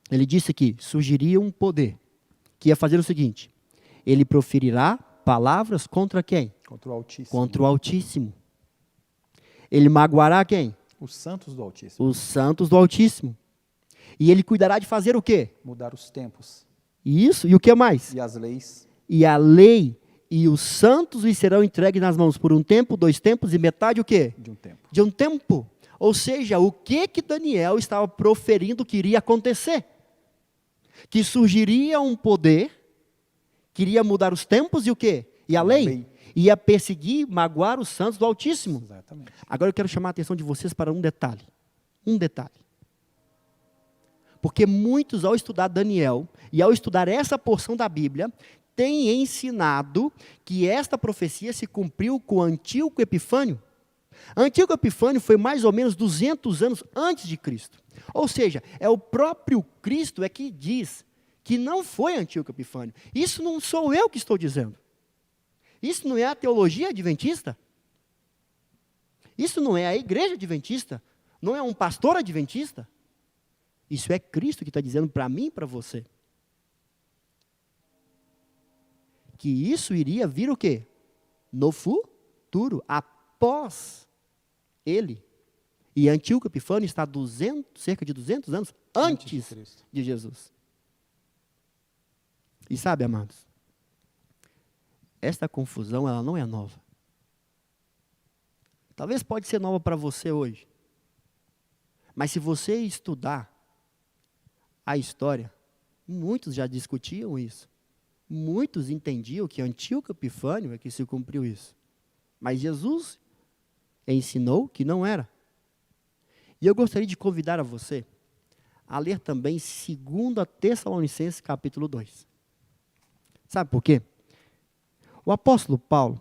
Ele disse que surgiria um poder que ia fazer o seguinte: ele proferirá palavras contra quem? Contra o Altíssimo. Contra o Altíssimo. Ele magoará quem? Os santos do Altíssimo. Os santos do Altíssimo. E ele cuidará de fazer o quê? Mudar os tempos Isso, e o que mais? e as leis. E a lei e os santos lhe serão entregues nas mãos por um tempo, 2 tempos e metade o quê? De um tempo. De um tempo. Ou seja, o que Daniel estava proferindo que iria acontecer? Que surgiria um poder, que iria mudar os tempos e o quê? E a lei? Ia perseguir, magoar os santos do Altíssimo. Exatamente. Agora eu quero chamar a atenção de vocês para um detalhe. Um detalhe. Porque muitos, ao estudar Daniel, e ao estudar essa porção da Bíblia, têm ensinado que esta profecia se cumpriu com Antíoco Epifânio. Antíoco Epifânio foi mais ou menos 200 anos antes de Cristo. Ou seja, é o próprio Cristo é que diz que não foi Antíoco Epifânio. Isso não sou eu que estou dizendo. Isso não é a teologia adventista. Isso não é a igreja adventista. Não é um pastor adventista. Isso é Cristo que está dizendo para mim e para você. Que isso iria vir o quê? No futuro, após ele. E Antíoco Epifânio está cerca de 200 anos antes de Jesus. E sabe, amados, esta confusão ela não é nova. Talvez pode ser nova para você hoje. Mas se você estudar a história, muitos já discutiam isso. Muitos entendiam que Antíoco Epifânio é que se cumpriu isso. Mas Jesus ensinou que não era. E eu gostaria de convidar a você a ler também 2 Tessalonicenses capítulo 2. Sabe por quê? O apóstolo Paulo,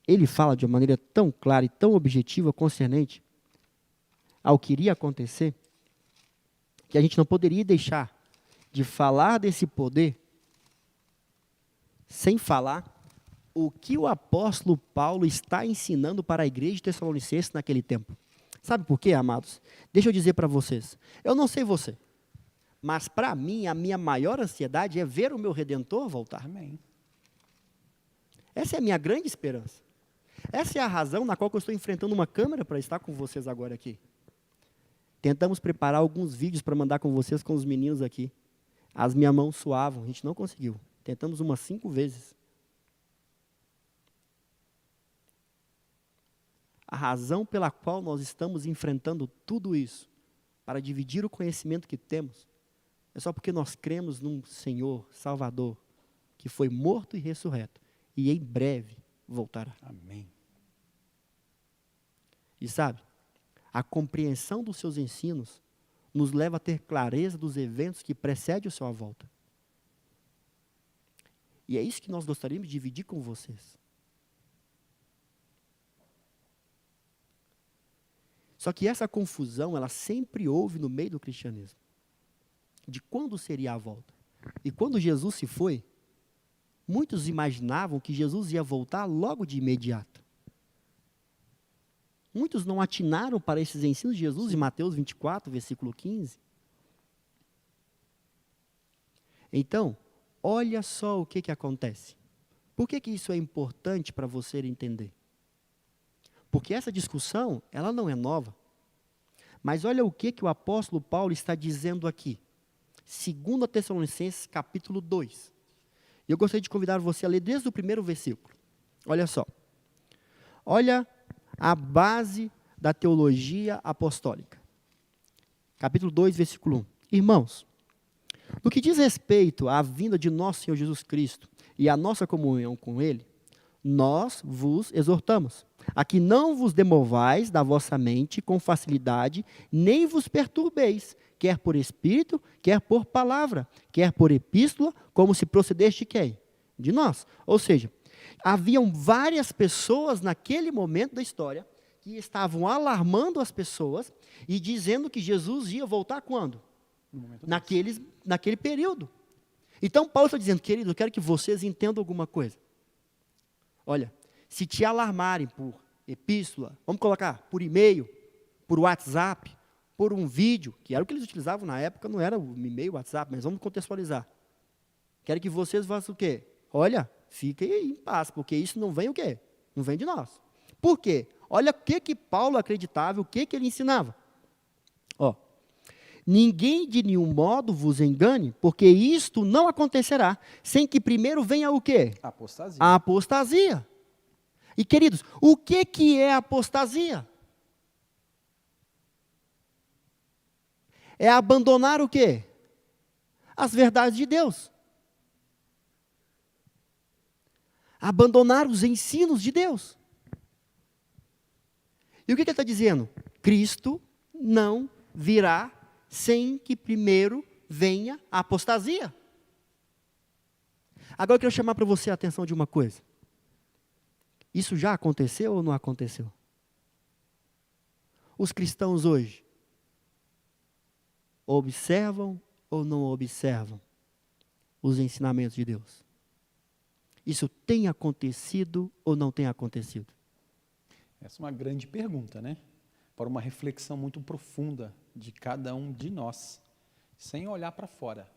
ele fala de uma maneira tão clara e tão objetiva, concernente ao que iria acontecer, que a gente não poderia deixar de falar desse poder sem falar o que o apóstolo Paulo está ensinando para a igreja de Tessalonicenses naquele tempo. Sabe por quê, amados? Deixa eu dizer para vocês. Eu não sei você, mas para mim a minha maior ansiedade é ver o meu Redentor voltar. Amém. Essa é a minha grande esperança. Essa é a razão na qual eu estou enfrentando uma câmera para estar com vocês agora aqui. Tentamos preparar alguns vídeos para mandar com vocês, com os meninos aqui. As minhas mãos suavam, a gente não conseguiu. Tentamos umas 5 vezes. A razão pela qual nós estamos enfrentando tudo isso, para dividir o conhecimento que temos, é só porque nós cremos num Senhor, Salvador, que foi morto e ressurreto, e em breve voltará. Amém. E sabe, a compreensão dos seus ensinos nos leva a ter clareza dos eventos que precedem a sua volta. E é isso que nós gostaríamos de dividir com vocês. Só que essa confusão, ela sempre houve no meio do cristianismo. De quando seria a volta. E quando Jesus se foi, muitos imaginavam que Jesus ia voltar logo de imediato. Muitos não atinaram para esses ensinos de Jesus em Mateus 24, versículo 15. Então, olha só o que acontece. Por que isso é importante para você entender? Porque essa discussão, ela não é nova. Mas olha o que o apóstolo Paulo está dizendo aqui. 2 Tessalonicenses, capítulo 2. Eu gostaria de convidar você a ler desde o primeiro versículo. Olha só. Olha a base da teologia apostólica. Capítulo 2, versículo 1. Irmãos, no que diz respeito à vinda de nosso Senhor Jesus Cristo e à nossa comunhão com Ele, nós vos exortamos, a que não vos demovais da vossa mente com facilidade, nem vos perturbeis, quer por espírito, quer por palavra, quer por epístola, como se procedeste de quem? De nós. Ou seja, haviam várias pessoas naquele momento da história que estavam alarmando as pessoas e dizendo que Jesus ia voltar quando? Naquele período. Então Paulo está dizendo, querido, eu quero que vocês entendam alguma coisa. Olha, se te alarmarem por epístola, vamos colocar por e-mail, por WhatsApp, por um vídeo, que era o que eles utilizavam na época, não era o e-mail, WhatsApp, mas vamos contextualizar. Quero que vocês façam o quê? Olha, fiquem aí em paz, porque isso não vem o quê? Não vem de nós. Por quê? Olha o que Paulo acreditava, o que ele ensinava. Ó, ninguém de nenhum modo vos engane, porque isto não acontecerá, sem que primeiro venha o quê? Apostasia. A apostasia. E queridos, o que é apostasia? É abandonar o quê? As verdades de Deus. Abandonar os ensinos de Deus. E o que ele está dizendo? Cristo não virá sem que primeiro venha a apostasia. Agora eu quero chamar para você a atenção de uma coisa. Isso já aconteceu ou não aconteceu? Os cristãos hoje observam ou não observam os ensinamentos de Deus? Isso tem acontecido ou não tem acontecido? Essa é uma grande pergunta, né? Para uma reflexão muito profunda de cada um de nós, sem olhar para fora,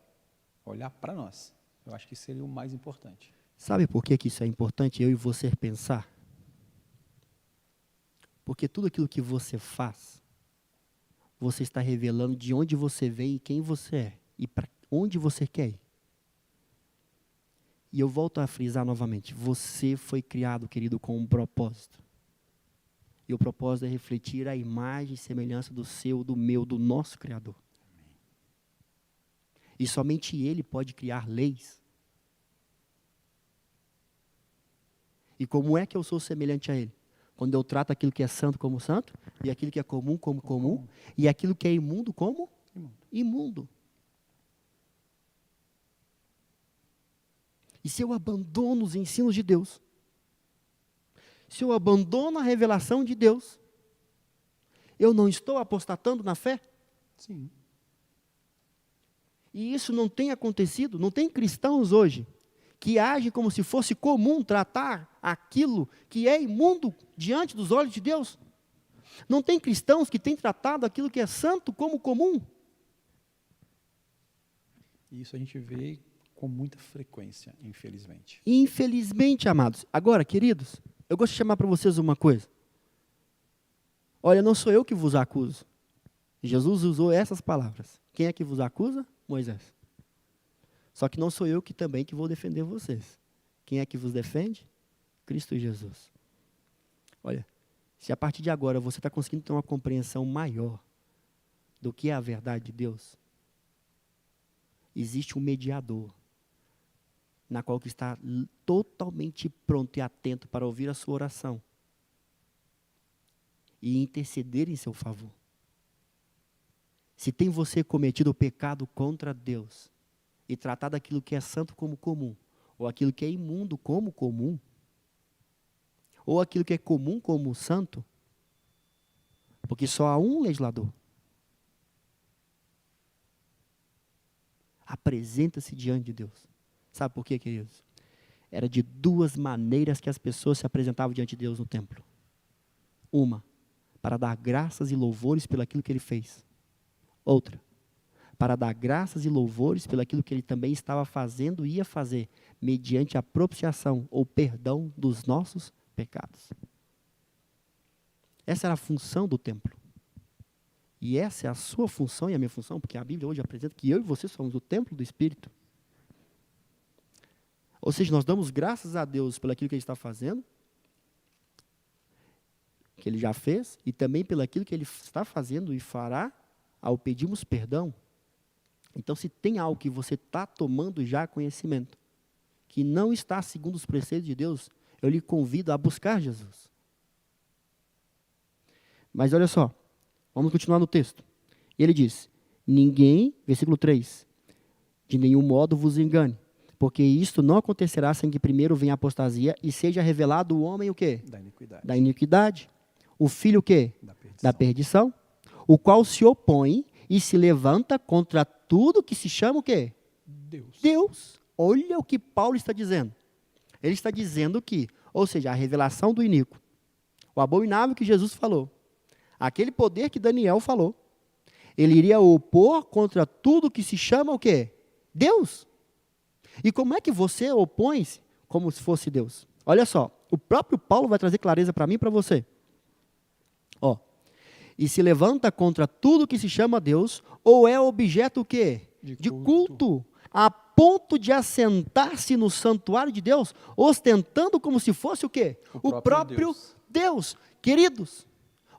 olhar para nós. Eu acho que seria o mais importante. Sabe por que isso é importante, eu e você pensar? Porque tudo aquilo que você faz, você está revelando de onde você vem e quem você é, e para onde você quer ir. E eu volto a frisar novamente, você foi criado, querido, com um propósito. E o propósito é refletir a imagem e semelhança do seu, do meu, do nosso Criador. E somente Ele pode criar leis. E como é que eu sou semelhante a Ele? Quando eu trato aquilo que é santo como santo, e aquilo que é comum como comum, e aquilo que é imundo como imundo. E se eu abandono os ensinos de Deus, se eu abandono a revelação de Deus, eu não estou apostatando na fé? Sim. E isso não tem acontecido, não tem cristãos hoje que agem como se fosse comum tratar aquilo que é imundo diante dos olhos de Deus. Não tem cristãos que têm tratado aquilo que é santo como comum. Isso a gente vê com muita frequência, infelizmente. Infelizmente, amados. Agora, queridos, eu gosto de chamar para vocês uma coisa. Olha, não sou eu que vos acuso. Jesus usou essas palavras. Quem é que vos acusa? Moisés. Só que não sou eu que também que vou defender vocês. Quem é que vos defende? Cristo Jesus. Olha, se a partir de agora você está conseguindo ter uma compreensão maior do que é a verdade de Deus, existe um mediador, na qual que está totalmente pronto e atento para ouvir a sua oração. e interceder em seu favor. Se tem você cometido o pecado contra Deus e tratado aquilo que é santo como comum, ou aquilo que é imundo como comum, ou aquilo que é comum como santo, porque só há um legislador. Apresenta-se diante de Deus. Sabe por quê, queridos? Era de duas maneiras que as pessoas se apresentavam diante de Deus no templo. Uma, para dar graças e louvores pelo aquilo que ele fez. Outra, para dar graças e louvores pelo aquilo que ele também estava fazendo e ia fazer, mediante a propiciação ou perdão dos nossos pecados. Essa era a função do templo. E essa é a sua função e a minha função, porque a Bíblia hoje apresenta que eu e você somos o templo do Espírito. Ou seja, nós damos graças a Deus pelo aquilo que Ele está fazendo, que Ele já fez, e também pelo aquilo que Ele está fazendo e fará ao pedirmos perdão. Então, se tem algo que você está tomando já conhecimento, que não está segundo os preceitos de Deus, eu lhe convido a buscar Jesus. Mas olha só, vamos continuar no texto. E ele diz, ninguém, versículo 3, de nenhum modo vos engane, porque isto não acontecerá sem que primeiro venha a apostasia e seja revelado o homem o quê? Da iniquidade. Da iniquidade. O filho o quê? Da perdição. Da perdição. O qual se opõe e se levanta contra tudo que se chama o quê? Deus. Deus. Olha o que Paulo está dizendo. Ele está dizendo que, ou seja, a revelação do iníquo, o abominável que Jesus falou, aquele poder que Daniel falou, ele iria opor contra tudo que se chama o quê? Deus. E como é que você opõe-se como se fosse Deus? Olha só, o próprio Paulo vai trazer clareza para mim e para você. Ó, e se levanta contra tudo que se chama Deus, ou é objeto o quê? De culto. A ponto de assentar-se no santuário de Deus, ostentando como se fosse o quê? O próprio Deus. Queridos,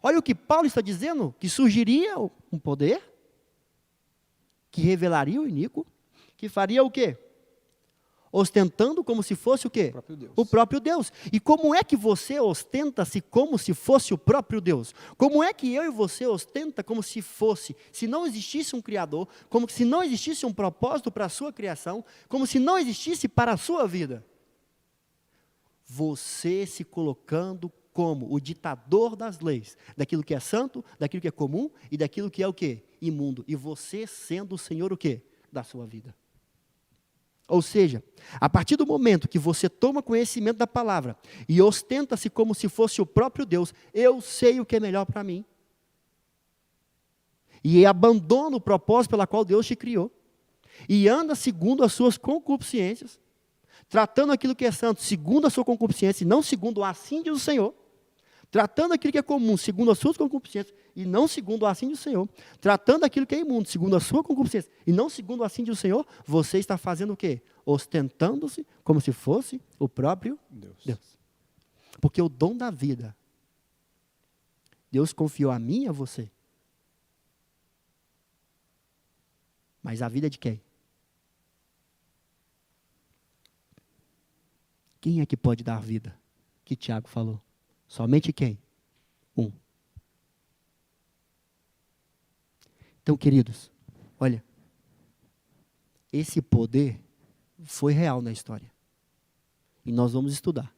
olha o que Paulo está dizendo, que surgiria um poder, que revelaria o iníquo, que faria o quê? Ostentando como se fosse o quê? O próprio Deus. O próprio Deus. E como é que você ostenta-se como se fosse o próprio Deus? Como é que eu e você ostenta como se fosse, se não existisse um Criador, como se não existisse um propósito para a sua criação, como se não existisse para a sua vida? Você se colocando como o ditador das leis, daquilo que é santo, daquilo que é comum e daquilo que é o quê? Imundo. E você sendo o Senhor o quê? Da sua vida. Ou seja, a partir do momento que você toma conhecimento da palavra e ostenta-se como se fosse o próprio Deus, eu sei o que é melhor para mim. E abandona o propósito pela qual Deus te criou. E anda segundo as suas concupiscências, tratando aquilo que é santo segundo a sua concupiscência e não segundo o assim diz o Senhor. Tratando aquilo que é comum segundo as suas concupiscências e não segundo o assim diz o Senhor. Tratando aquilo que é imundo segundo a sua concupiscência e não segundo o assim diz o Senhor, você está fazendo o quê? Ostentando-se como se fosse o próprio Deus. Porque o dom da vida, Deus confiou a mim e a você. Mas a vida é de quem? Quem é que pode dar vida? Que Tiago falou. Somente quem? Um. Então, queridos, olha, esse poder foi real na história. E nós vamos estudar.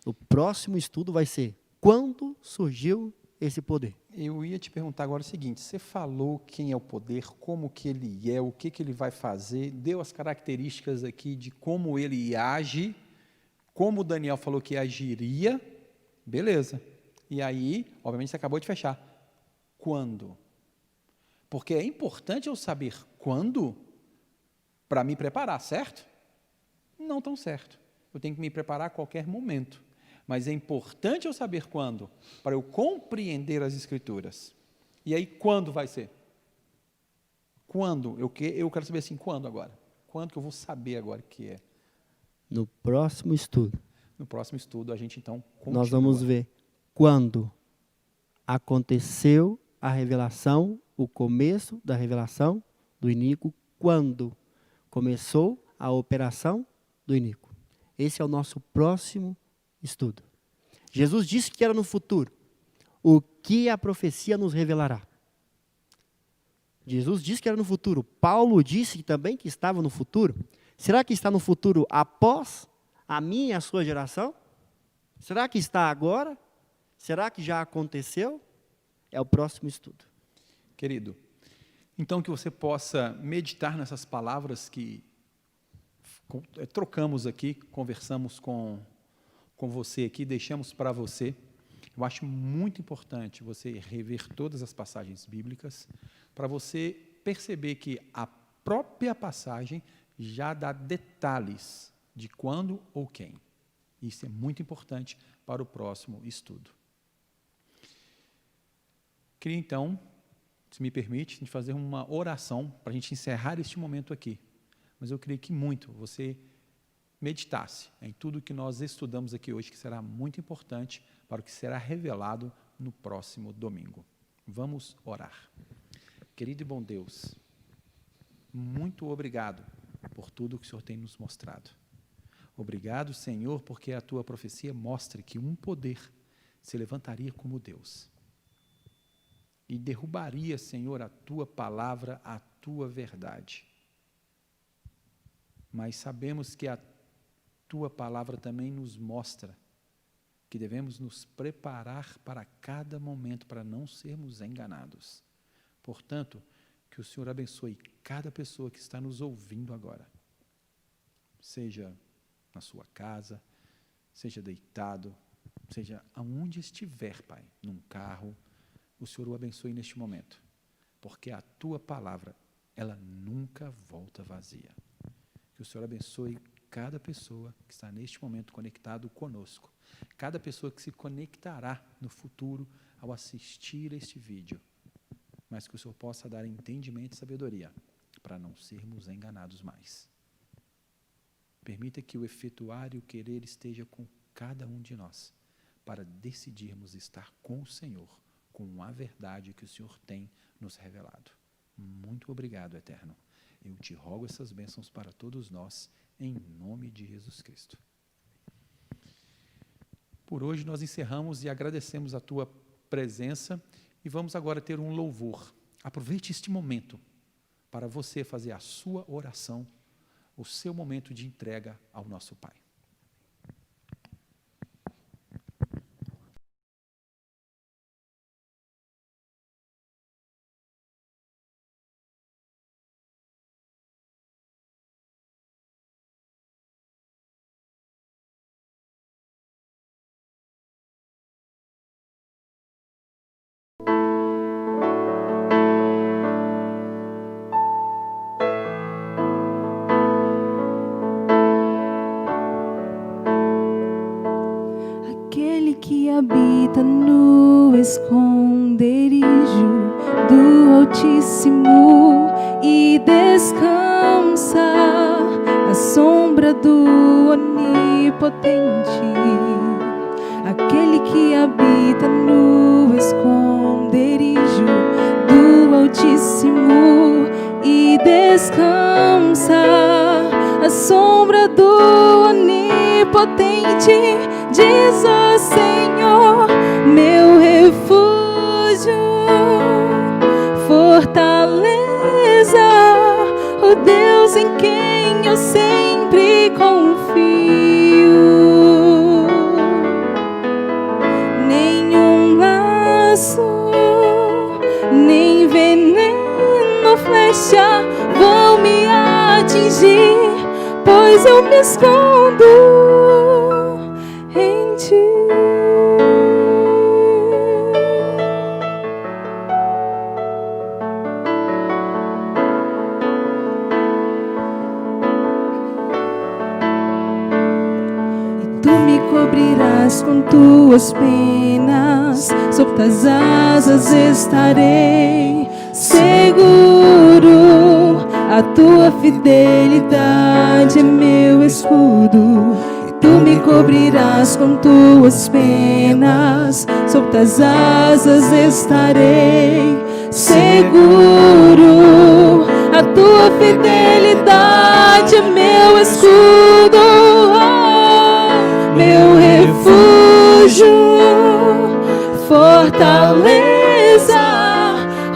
O próximo estudo vai ser quando surgiu esse poder. Eu ia te perguntar agora o seguinte, você falou quem é o poder, como que ele é, o que que ele vai fazer, deu as características aqui de como ele age, como o Daniel falou que agiria, beleza. E aí, obviamente, você acabou de fechar. Quando? Porque é importante eu saber quando para me preparar, certo? Não tão certo. Eu tenho que me preparar a qualquer momento. Mas é importante eu saber quando, para eu compreender as Escrituras. E aí, quando vai ser? Quando? Eu quero saber assim, quando agora? Quando que eu vou saber agora que é? No próximo estudo. No próximo estudo, a gente então continua. Nós vamos ver quando aconteceu a revelação, o começo da revelação do iníquo, quando começou a operação do iníquo. Esse é o nosso próximo estudo. Jesus disse que era no futuro. O que a profecia nos revelará. Jesus disse que era no futuro. Paulo disse também que estava no futuro. Será que está no futuro após a minha e a sua geração? Será que está agora? Será que já aconteceu? É o próximo estudo. Querido, então que você possa meditar nessas palavras que trocamos aqui, conversamos com você aqui, deixamos para você. Eu acho muito importante você rever todas as passagens bíblicas para você perceber que a própria passagem já dá detalhes de quando ou quem. Isso é muito importante para o próximo estudo. Queria então, se me permite, a gente fazer uma oração para a gente encerrar este momento aqui. Mas eu queria que muito você meditasse em tudo que nós estudamos aqui hoje, que será muito importante para o que será revelado no próximo domingo. Vamos orar. Querido e bom Deus, muito obrigado por tudo que o Senhor tem nos mostrado. Obrigado, Senhor, porque a Tua profecia mostra que um poder se levantaria como Deus e derrubaria, Senhor, a Tua palavra, a Tua verdade. Mas sabemos que a Tua palavra também nos mostra que devemos nos preparar para cada momento, para não sermos enganados. Portanto, que o Senhor abençoe cada pessoa que está nos ouvindo agora, seja na sua casa, seja deitado, seja aonde estiver, Pai, num carro, o Senhor o abençoe neste momento, porque a Tua palavra, ela nunca volta vazia. Que o Senhor abençoe cada pessoa que está neste momento conectado conosco, cada pessoa que se conectará no futuro ao assistir este vídeo, mas que o Senhor possa dar entendimento e sabedoria para não sermos enganados mais. Permita que o efetuar e o querer esteja com cada um de nós, para decidirmos estar com o Senhor, com a verdade que o Senhor tem nos revelado. Muito obrigado, Eterno. Eu te rogo essas bênçãos para todos nós, em nome de Jesus Cristo. Por hoje nós encerramos e agradecemos a Tua presença e vamos agora ter um louvor. Aproveite este momento para você fazer a sua oração, o seu momento de entrega ao nosso Pai. Habita no esconderijo do Altíssimo e descansa à sombra do Onipotente. Aquele que habita no esconderijo do Altíssimo e descansa à sombra do Onipotente, diz o Senhor, meu refúgio, fortaleza, o Deus em quem eu sempre confio. Nenhum laço, nem veneno, flecha vão me atingir, pois eu me escondo em Ti. E Tu me cobrirás com Tuas penas, sob Tuas asas estarei seguro. A Tua fidelidade é meu escudo. Tu me cobrirás com Tuas penas, sob Tuas asas estarei seguro. A Tua fidelidade é meu escudo, meu refúgio, fortaleza,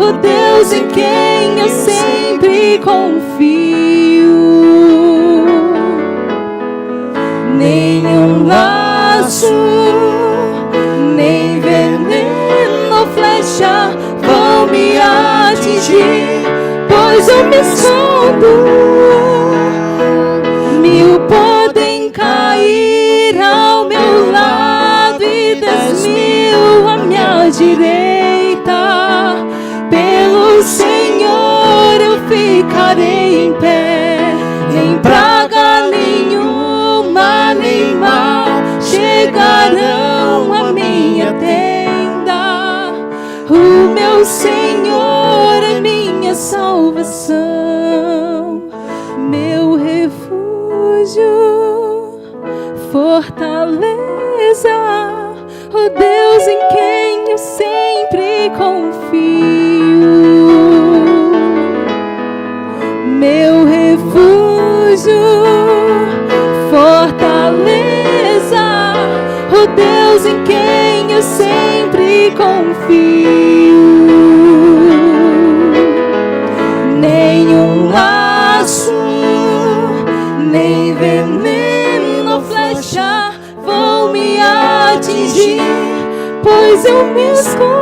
o Deus em quem eu sempre confio. Nenhum laço, nem veneno, flecha vão me atingir, pois eu me escondo. Mil podem cair ao meu lado e 10.000 à minha direita. Pelo Senhor eu ficarei em pé, nem praga nenhuma, nem mal chegarão à minha tenda. O meu Senhor é minha salvação, meu refúgio, fortaleza, o Deus em quem eu sempre confio. Meu refúgio, fortaleza, o Deus em quem eu sempre confio. Nenhum laço, nem veneno, flecha vão me atingir, pois eu me escondo.